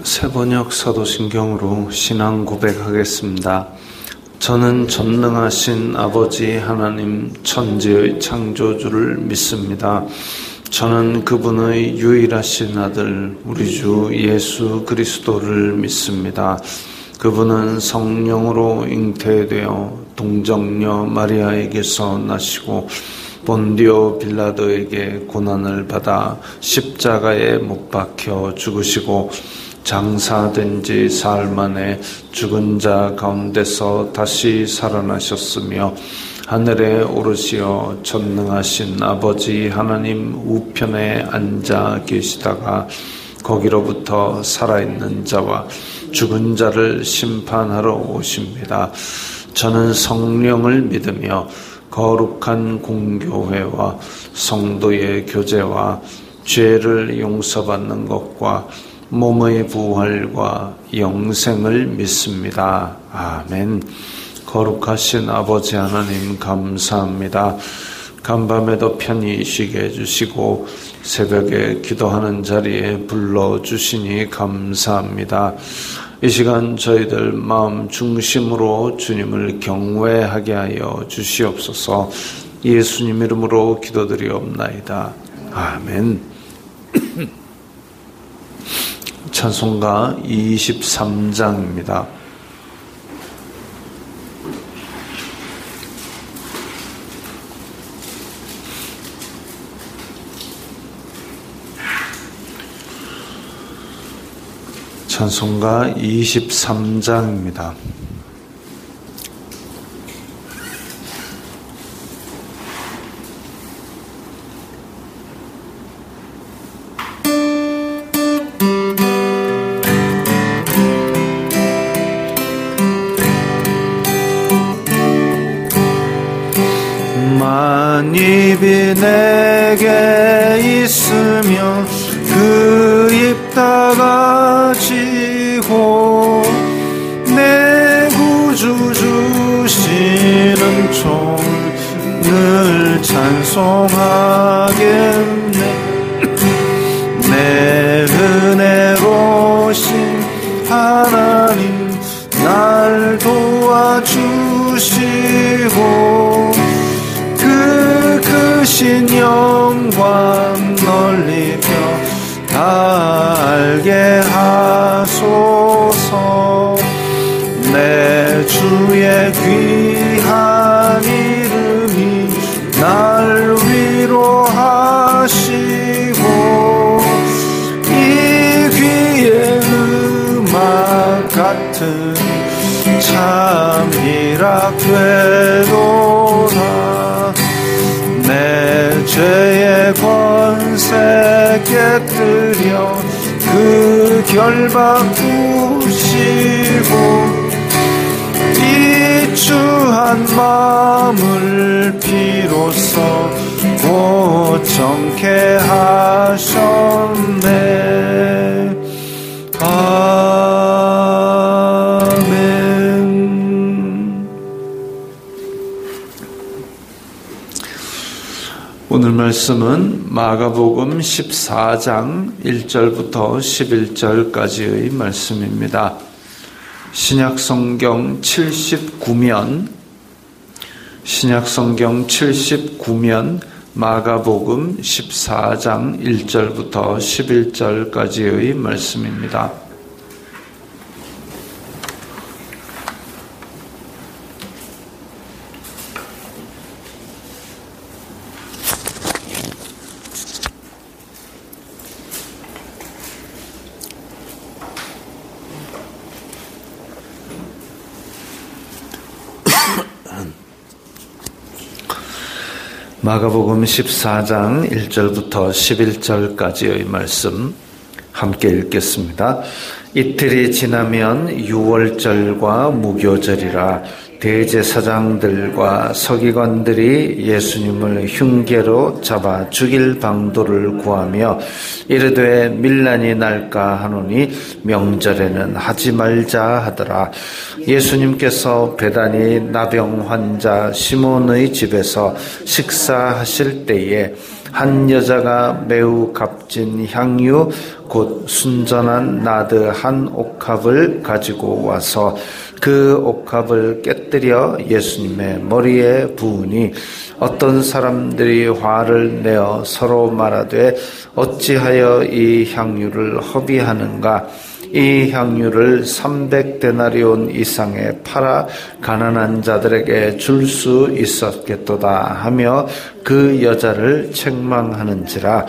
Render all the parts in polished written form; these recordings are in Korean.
새번역 사도신경으로 신앙 고백하겠습니다. 저는 전능하신 아버지 하나님 천지의 창조주를 믿습니다. 저는 그분의 유일하신 아들 우리 주 예수 그리스도를 믿습니다. 그분은 성령으로 잉태되어 동정녀 마리아에게서 나시고 본디오 빌라도에게 고난을 받아 십자가에 못 박혀 죽으시고 장사된 지 사흘 만에 죽은 자 가운데서 다시 살아나셨으며 하늘에 오르시어 전능하신 아버지 하나님 우편에 앉아 계시다가 거기로부터 살아있는 자와 죽은 자를 심판하러 오십니다. 저는 성령을 믿으며 거룩한 공교회와 성도의 교제와 죄를 용서받는 것과 몸의 부활과 영생을 믿습니다. 아멘. 거룩하신 아버지 하나님 감사합니다. 간밤에도 편히 쉬게 해주시고 새벽에 기도하는 자리에 불러주시니 감사합니다. 이 시간 저희들 마음 중심으로 주님을 경외하게 하여 주시옵소서. 예수님 이름으로 기도드리옵나이다. 아멘. 찬송가 23장입니다. 찬송가 23장입니다. 만입이 내게 있으며 그 입 다가지고 내 구주 주시는 종을 찬송하겠네. 내 은혜로신 하나님 날 도와주시고 그 크신 영광 널리 다 알게 하소서. 내 주의 귀한 이름이 날 위로하시고 이 귀의 음악 같은 참 희락되도다. 내 죄의 권세 깨뜨려 그 결박 부시고 이추한 마음을 비로소 고정케 하셨네. 오늘 말씀은 마가복음 14장 1절부터 11절까지의 말씀입니다. 신약성경 79면 마가복음 14장 1절부터 11절까지의 말씀입니다. 마가복음 14장 1절부터 11절까지의 말씀 함께 읽겠습니다. 이틀이 지나면 유월절과 무교절이라 대제사장들과 서기관들이 예수님을 흉계로 잡아 죽일 방도를 구하며 이르되 밀란이 날까 하노니 명절에는 하지 말자 하더라. 예수님께서 베다니 나병 환자 시몬의 집에서 식사하실 때에 한 여자가 매우 값진 향유 곧 순전한 나드 한 옥합을 가지고 와서 그 옥합을 깨뜨려 예수님의 머리에 부으니 어떤 사람들이 화를 내어 서로 말하되 어찌하여 이 향유를 허비하는가. 이 향유를 300데나리온 이상에 팔아 가난한 자들에게 줄 수 있었겠도다 하며 그 여자를 책망하는지라.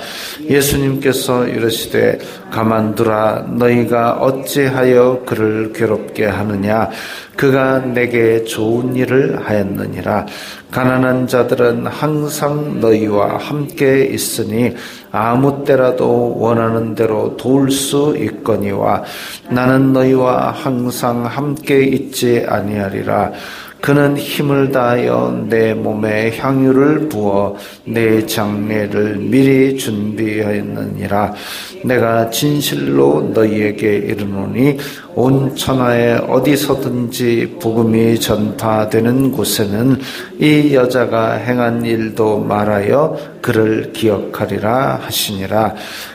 예수님께서 이르시되 가만두라. 너희가 어찌하여 그를 괴롭게 하느냐. 그가 내게 좋은 일을 하였느니라. 가난한 자들은 항상 너희와 함께 있으니 아무 때라도 원하는 대로 도울 수 있거니와 나는 너희와 항상 함께 있지 아니하리라. 그는 힘을 다하여 내 몸에 향유를 부어 내 장례를 미리 준비하였느니라. 내가 진실로 너희에게 이르노니 온 천하에 어디서든지 복음이 전파되는 곳에는 이 여자가 행한 일도 말하여 그를 기억하리라 하시니라.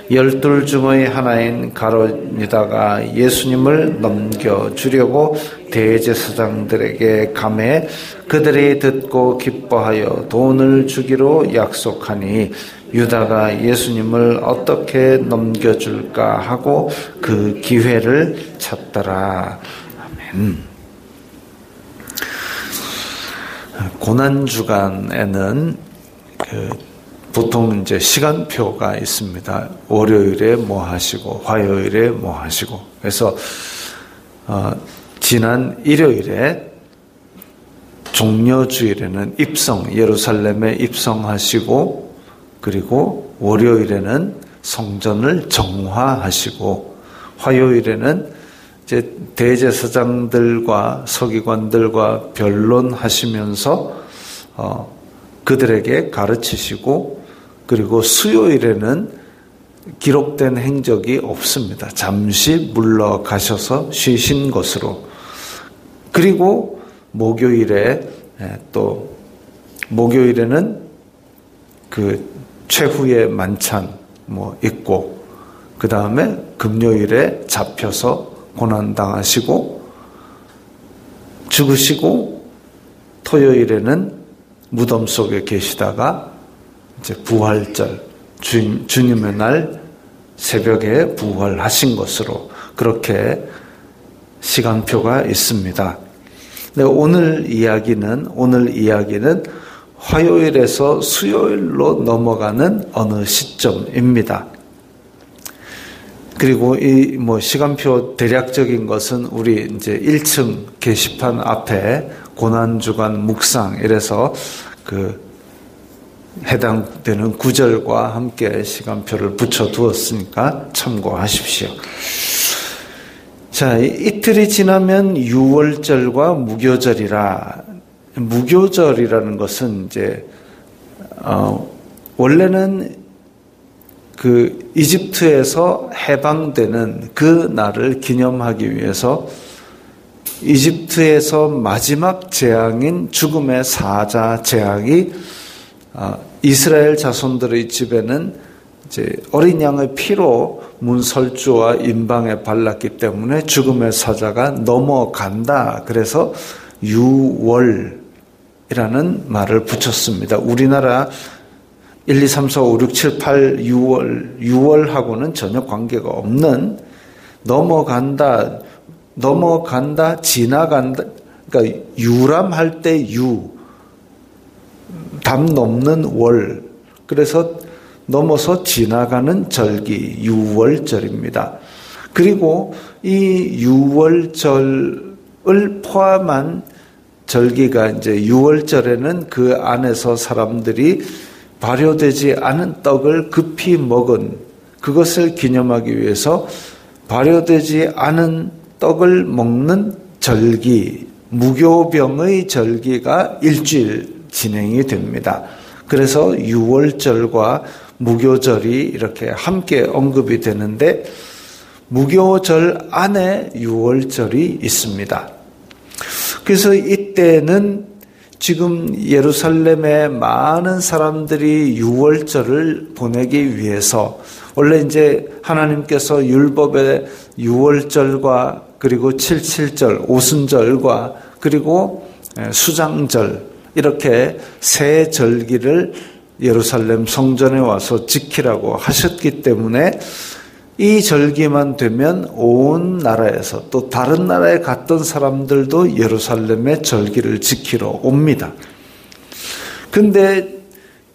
12 중의 하나인 가룟 유다가 예수님을 넘겨주려고 대제사장들에게 감해 그들이 듣고 기뻐하여 돈을 주기로 약속하니 유다가 예수님을 어떻게 넘겨줄까 하고 그 기회를 찾더라. 아멘. 고난주간에는 보통 이제 시간표가 있습니다. 월요일에 뭐 하시고 화요일에 뭐 하시고. 그래서 지난 일요일에 종려주일에는 예루살렘에 입성하시고, 그리고 월요일에는 성전을 정화하시고, 화요일에는 이제 대제사장들과 서기관들과 변론하시면서 그들에게 가르치시고, 그리고 수요일에는 기록된 행적이 없습니다. 잠시 물러가셔서 쉬신 것으로. 그리고 목요일에는 그 최후의 만찬 있고, 그 다음에 금요일에 잡혀서 고난당하시고 죽으시고, 토요일에는 무덤 속에 계시다가 이제 부활절, 주님의 날 새벽에 부활하신 것으로 그렇게 시간표가 있습니다. 근데 오늘 이야기는 화요일에서 수요일로 넘어가는 어느 시점입니다. 그리고 이 시간표 대략적인 것은 우리 이제 1층 게시판 앞에 고난주간 묵상 이래서 해당되는 구절과 함께 시간표를 붙여두었으니까 참고하십시오. 자, 이틀이 지나면 유월절과 무교절이라는 것은 이제 원래는 그 이집트에서 해방되는 그 날을 기념하기 위해서 이집트에서 마지막 재앙인 죽음의 사자 재앙이 이스라엘 자손들의 집에는 이제 어린 양의 피로 문설주와 인방에 발랐기 때문에 죽음의 사자가 넘어간다. 그래서 유월이라는 말을 붙였습니다. 우리나라 1, 2, 3, 4, 5, 6, 7, 8, 6월하고는 전혀 관계가 없는 넘어간다, 지나간다. 그러니까 유람할 때 담 넘는 월. 그래서 넘어서 지나가는 절기, 유월절입니다. 그리고 이 유월절을 포함한 절기가 이제 유월절에는 그 안에서 사람들이 발효되지 않은 떡을 급히 먹은 그것을 기념하기 위해서 발효되지 않은 떡을 먹는 절기, 무교병의 절기가 일주일 진행이 됩니다. 그래서 유월절과 무교절이 이렇게 함께 언급이 되는데 무교절 안에 유월절이 있습니다. 그래서 이때는 지금 예루살렘에 많은 사람들이 유월절을 보내기 위해서 원래 이제 하나님께서 율법의 유월절과 그리고 77절, 오순절과 그리고 수장절 이렇게 세 절기를 예루살렘 성전에 와서 지키라고 하셨기 때문에 이 절기만 되면 온 나라에서 또 다른 나라에 갔던 사람들도 예루살렘의 절기를 지키러 옵니다. 근데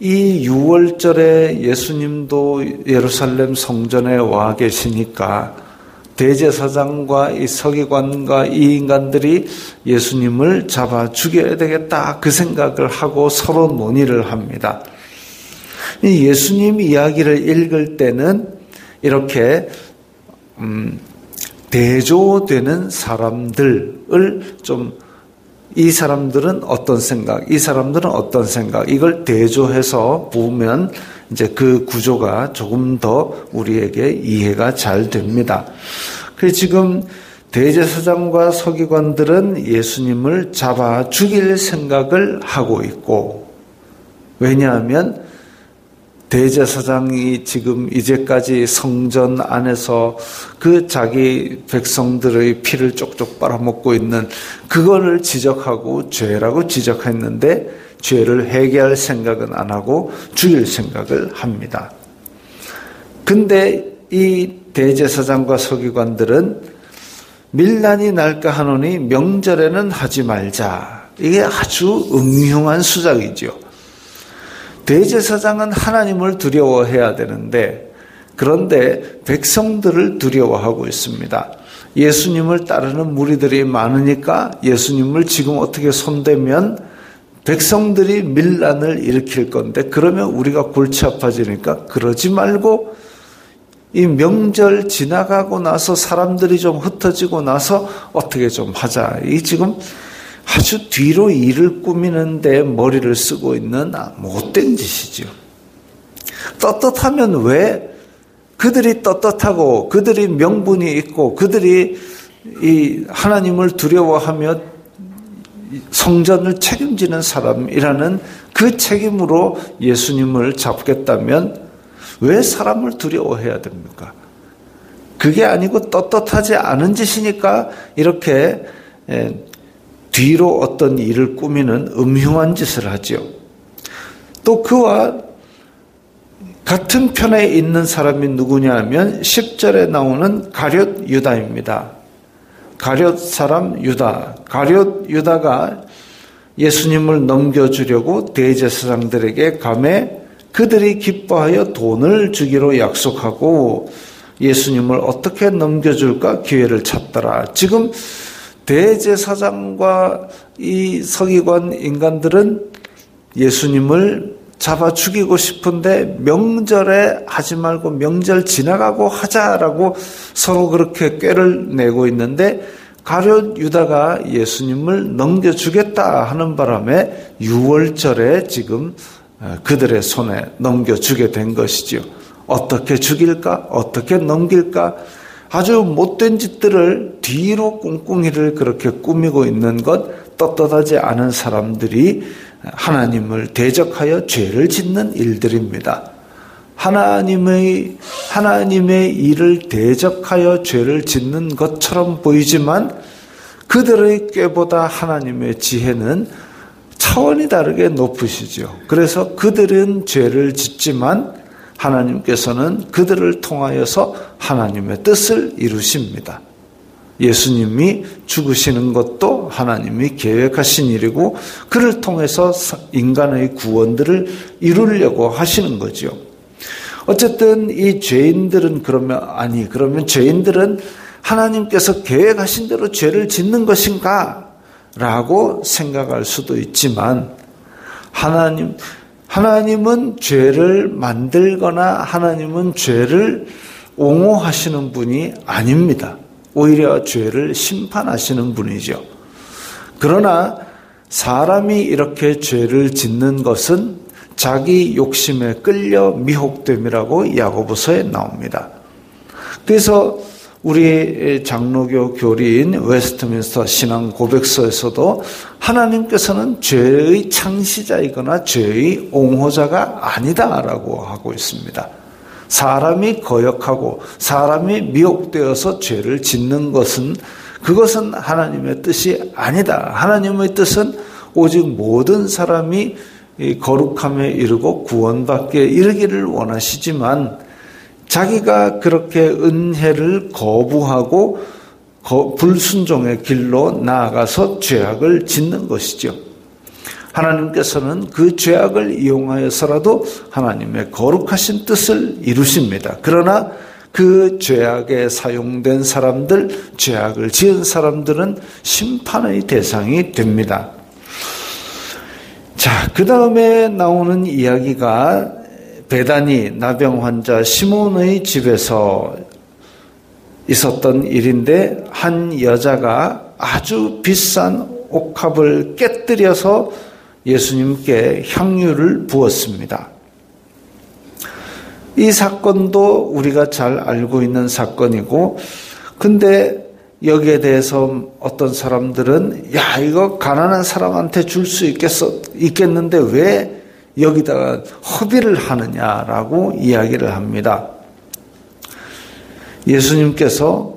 이 유월절에 예수님도 예루살렘 성전에 와 계시니까 대제사장과 이 서기관과 이 인간들이 예수님을 잡아 죽여야 되겠다 그 생각을 하고 서로 논의를 합니다. 이 예수님 이야기를 읽을 때는 이렇게 대조되는 사람들을 좀 이 사람들은 어떤 생각, 이 사람들은 어떤 생각 이걸 대조해서 보면 이제 그 구조가 조금 더 우리에게 이해가 잘 됩니다. 그래서 지금 대제사장과 서기관들은 예수님을 잡아 죽일 생각을 하고 있고 왜냐하면 대제사장이 지금 이제까지 성전 안에서 그 자기 백성들의 피를 쪽쪽 빨아먹고 있는 그거를 지적하고 죄라고 지적했는데 죄를 회개할 생각은 안 하고 죽일 생각을 합니다. 근데 이 대제사장과 서기관들은 밀란이 날까 하노니 명절에는 하지 말자. 이게 아주 음흉한 수작이죠. 대제사장은 하나님을 두려워해야 되는데 그런데 백성들을 두려워하고 있습니다. 예수님을 따르는 무리들이 많으니까 예수님을 지금 어떻게 손대면 백성들이 밀란을 일으킬 건데 그러면 우리가 골치 아파지니까 그러지 말고 이 명절 지나가고 나서 사람들이 좀 흩어지고 나서 어떻게 좀 하자. 이 지금 아주 뒤로 일을 꾸미는데 머리를 쓰고 있는 못된 짓이죠. 떳떳하면 왜 그들이 떳떳하고 그들이 명분이 있고 그들이 이 하나님을 두려워하며 성전을 책임지는 사람이라는 그 책임으로 예수님을 잡겠다면 왜 사람을 두려워해야 됩니까? 그게 아니고 떳떳하지 않은 짓이니까 이렇게 뒤로 어떤 일을 꾸미는 음흉한 짓을 하죠. 또 그와 같은 편에 있는 사람이 누구냐 하면 10절에 나오는 가룟 유다입니다. 가룟 사람 유다. 가룟 유다가 예수님을 넘겨주려고 대제사장들에게 감해 그들이 기뻐하여 돈을 주기로 약속하고 예수님을 어떻게 넘겨줄까 기회를 찾더라. 지금 대제사장과 이 서기관 인간들은 예수님을 잡아 죽이고 싶은데 명절에 하지 말고 명절 지나가고 하자라고 서로 그렇게 꾀를 내고 있는데 가룟 유다가 예수님을 넘겨주겠다 하는 바람에 유월절에 지금 그들의 손에 넘겨주게 된 것이지요. 어떻게 죽일까? 어떻게 넘길까? 아주 못된 짓들을 뒤로 꿍꿍이를 그렇게 꾸미고 있는 것 떳떳하지 않은 사람들이 하나님을 대적하여 죄를 짓는 일들입니다. 하나님의 일을 대적하여 죄를 짓는 것처럼 보이지만 그들의 꾀보다 하나님의 지혜는 차원이 다르게 높으시죠. 그래서 그들은 죄를 짓지만 하나님께서는 그들을 통하여서 하나님의 뜻을 이루십니다. 예수님이 죽으시는 것도 하나님이 계획하신 일이고 그를 통해서 인간의 구원들을 이루려고 하시는 거죠. 어쨌든 이 죄인들은 그러면 죄인들은 하나님께서 계획하신 대로 죄를 짓는 것인가? 라고 생각할 수도 있지만 하나님은 죄를 만들거나 하나님은 죄를 옹호하시는 분이 아닙니다. 오히려 죄를 심판하시는 분이죠. 그러나 사람이 이렇게 죄를 짓는 것은 자기 욕심에 끌려 미혹됨이라고 야고보서에 나옵니다. 그래서 우리 장로교 교리인 웨스트민스터 신앙 고백서에서도 하나님께서는 죄의 창시자이거나 죄의 옹호자가 아니다라고 하고 있습니다. 사람이 거역하고 사람이 미혹되어서 죄를 짓는 것은 그것은 하나님의 뜻이 아니다. 하나님의 뜻은 오직 모든 사람이 거룩함에 이르고 구원받게 이르기를 원하시지만 자기가 그렇게 은혜를 거부하고 불순종의 길로 나아가서 죄악을 짓는 것이죠. 하나님께서는 그 죄악을 이용하여서라도 하나님의 거룩하신 뜻을 이루십니다. 그러나 그 죄악에 사용된 사람들, 죄악을 지은 사람들은 심판의 대상이 됩니다. 자, 그 다음에 나오는 이야기가 베다니 나병 환자 시몬의 집에서 있었던 일인데 한 여자가 아주 비싼 옥합을 깨뜨려서 예수님께 향유를 부었습니다. 이 사건도 우리가 잘 알고 있는 사건이고, 근데 여기에 대해서 어떤 사람들은 야, 이거 가난한 사람한테 줄 수 있겠는데 왜 여기다가 허비를 하느냐라고 이야기를 합니다. 예수님께서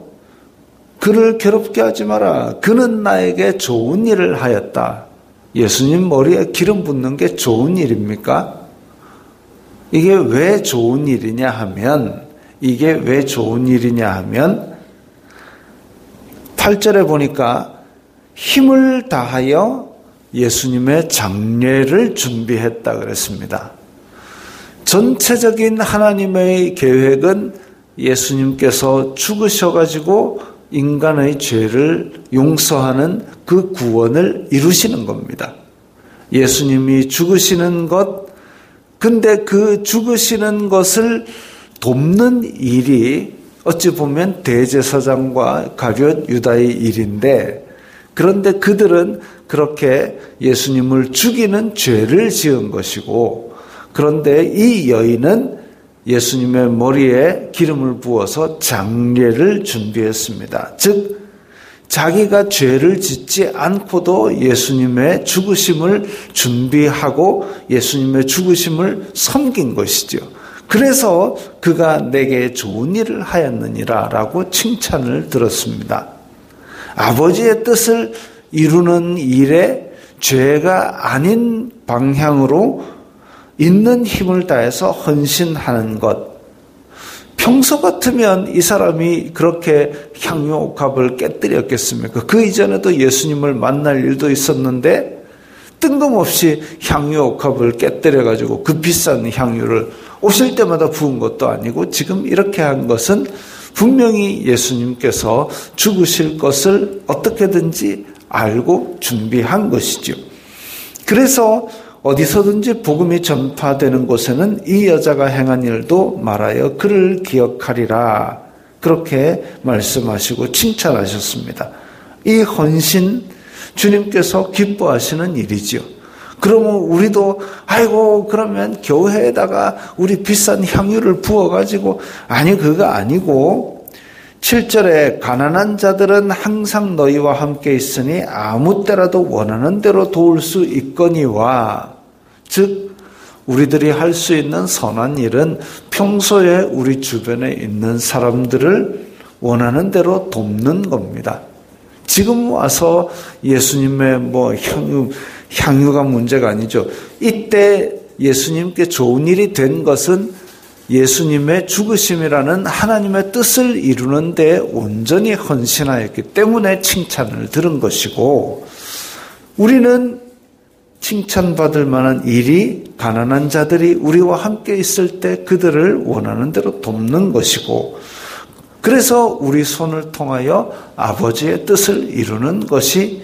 그를 괴롭게 하지 마라. 그는 나에게 좋은 일을 하였다. 예수님 머리에 기름 붓는 게 좋은 일입니까? 이게 왜 좋은 일이냐 하면 8절에 보니까 힘을 다하여 예수님의 장례를 준비했다 그랬습니다. 전체적인 하나님의 계획은 예수님께서 죽으셔가지고 인간의 죄를 용서하는 그 구원을 이루시는 겁니다. 예수님이 죽으시는 것, 근데 그 죽으시는 것을 돕는 일이 어찌 보면 대제사장과 가룟 유다의 일인데, 그런데 그들은 그렇게 예수님을 죽이는 죄를 지은 것이고, 그런데 이 여인은 예수님의 머리에 기름을 부어서 장례를 준비했습니다. 즉 자기가 죄를 짓지 않고도 예수님의 죽으심을 준비하고 예수님의 죽으심을 섬긴 것이죠. 그래서 그가 내게 좋은 일을 하였느니라 라고 칭찬을 들었습니다. 아버지의 뜻을 이루는 일에 죄가 아닌 방향으로 있는 힘을 다해서 헌신하는 것. 평소 같으면 이 사람이 그렇게 향유옥합을 깨뜨렸겠습니까? 그 이전에도 예수님을 만날 일도 있었는데 뜬금없이 향유옥합을 깨뜨려가지고 그 비싼 향유를 오실 때마다 부은 것도 아니고 지금 이렇게 한 것은 분명히 예수님께서 죽으실 것을 어떻게든지 알고 준비한 것이죠. 그래서 어디서든지 복음이 전파되는 곳에는 이 여자가 행한 일도 말하여 그를 기억하리라. 그렇게 말씀하시고 칭찬하셨습니다. 이 헌신 주님께서 기뻐하시는 일이지요. 그러면 우리도 아이고 그러면 교회에다가 우리 비싼 향유를 부어가지고, 아니 그거 아니고 7절에 가난한 자들은 항상 너희와 함께 있으니 아무 때라도 원하는 대로 도울 수 있거니와, 즉 우리들이 할 수 있는 선한 일은 평소에 우리 주변에 있는 사람들을 원하는 대로 돕는 겁니다. 지금 와서 예수님의 향유가 문제가 아니죠. 이때 예수님께 좋은 일이 된 것은 예수님의 죽으심이라는 하나님의 뜻을 이루는 데 온전히 헌신하였기 때문에 칭찬을 들은 것이고, 우리는 칭찬받을 만한 일이 가난한 자들이 우리와 함께 있을 때 그들을 원하는 대로 돕는 것이고, 그래서 우리 손을 통하여 아버지의 뜻을 이루는 것이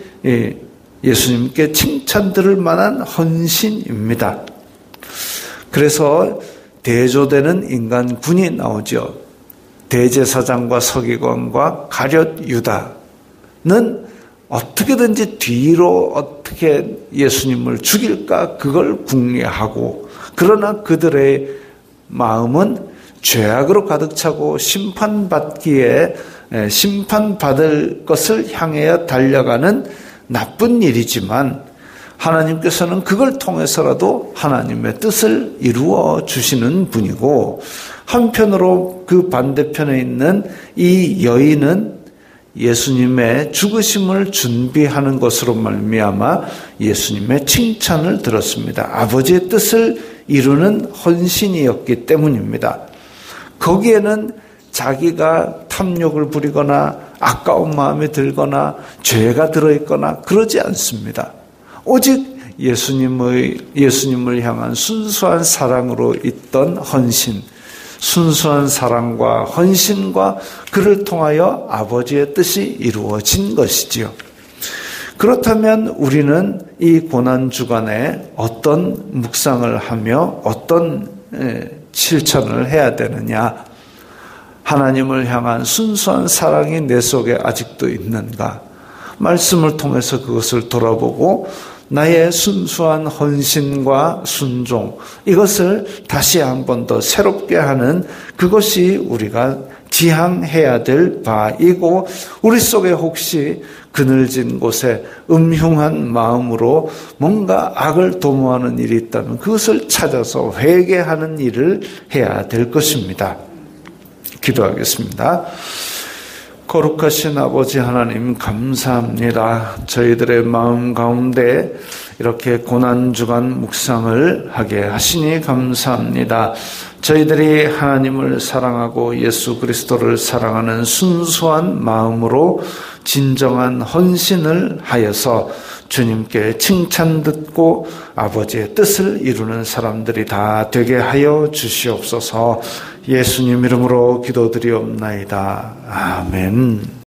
예수님께 칭찬 들을 만한 헌신입니다. 그래서 대조되는 인간군이 나오죠. 대제사장과 서기관과 가룟 유다는 어떻게든지 뒤로 어떻게 예수님을 죽일까 그걸 궁리하고, 그러나 그들의 마음은 죄악으로 가득 차고 심판받을 것을 향하여 달려가는 나쁜 일이지만, 하나님께서는 그걸 통해서라도 하나님의 뜻을 이루어 주시는 분이고, 한편으로 그 반대편에 있는 이 여인은 예수님의 죽으심을 준비하는 것으로 말미암아 예수님의 칭찬을 들었습니다. 아버지의 뜻을 이루는 헌신이었기 때문입니다. 거기에는 자기가 탐욕을 부리거나 아까운 마음이 들거나 죄가 들어있거나 그러지 않습니다. 오직 예수님을 향한 순수한 사랑으로 있던 헌신, 순수한 사랑과 헌신과 그를 통하여 아버지의 뜻이 이루어진 것이지요. 그렇다면 우리는 이 고난주간에 어떤 묵상을 하며 어떤 실천을 해야 되느냐? 하나님을 향한 순수한 사랑이 내 속에 아직도 있는가? 말씀을 통해서 그것을 돌아보고 나의 순수한 헌신과 순종, 이것을 다시 한 번 더 새롭게 하는 그것이 우리가 지향해야 될 바이고, 우리 속에 혹시 그늘진 곳에 음흉한 마음으로 뭔가 악을 도모하는 일이 있다면 그것을 찾아서 회개하는 일을 해야 될 것입니다. 기도하겠습니다. 거룩하신 아버지 하나님, 감사합니다. 저희들의 마음 가운데 이렇게 고난주간 묵상을 하게 하시니 감사합니다. 저희들이 하나님을 사랑하고 예수 그리스도를 사랑하는 순수한 마음으로 진정한 헌신을 하여서 주님께 칭찬 듣고 아버지의 뜻을 이루는 사람들이 다 되게 하여 주시옵소서. 예수님 이름으로 기도드리옵나이다. 아멘.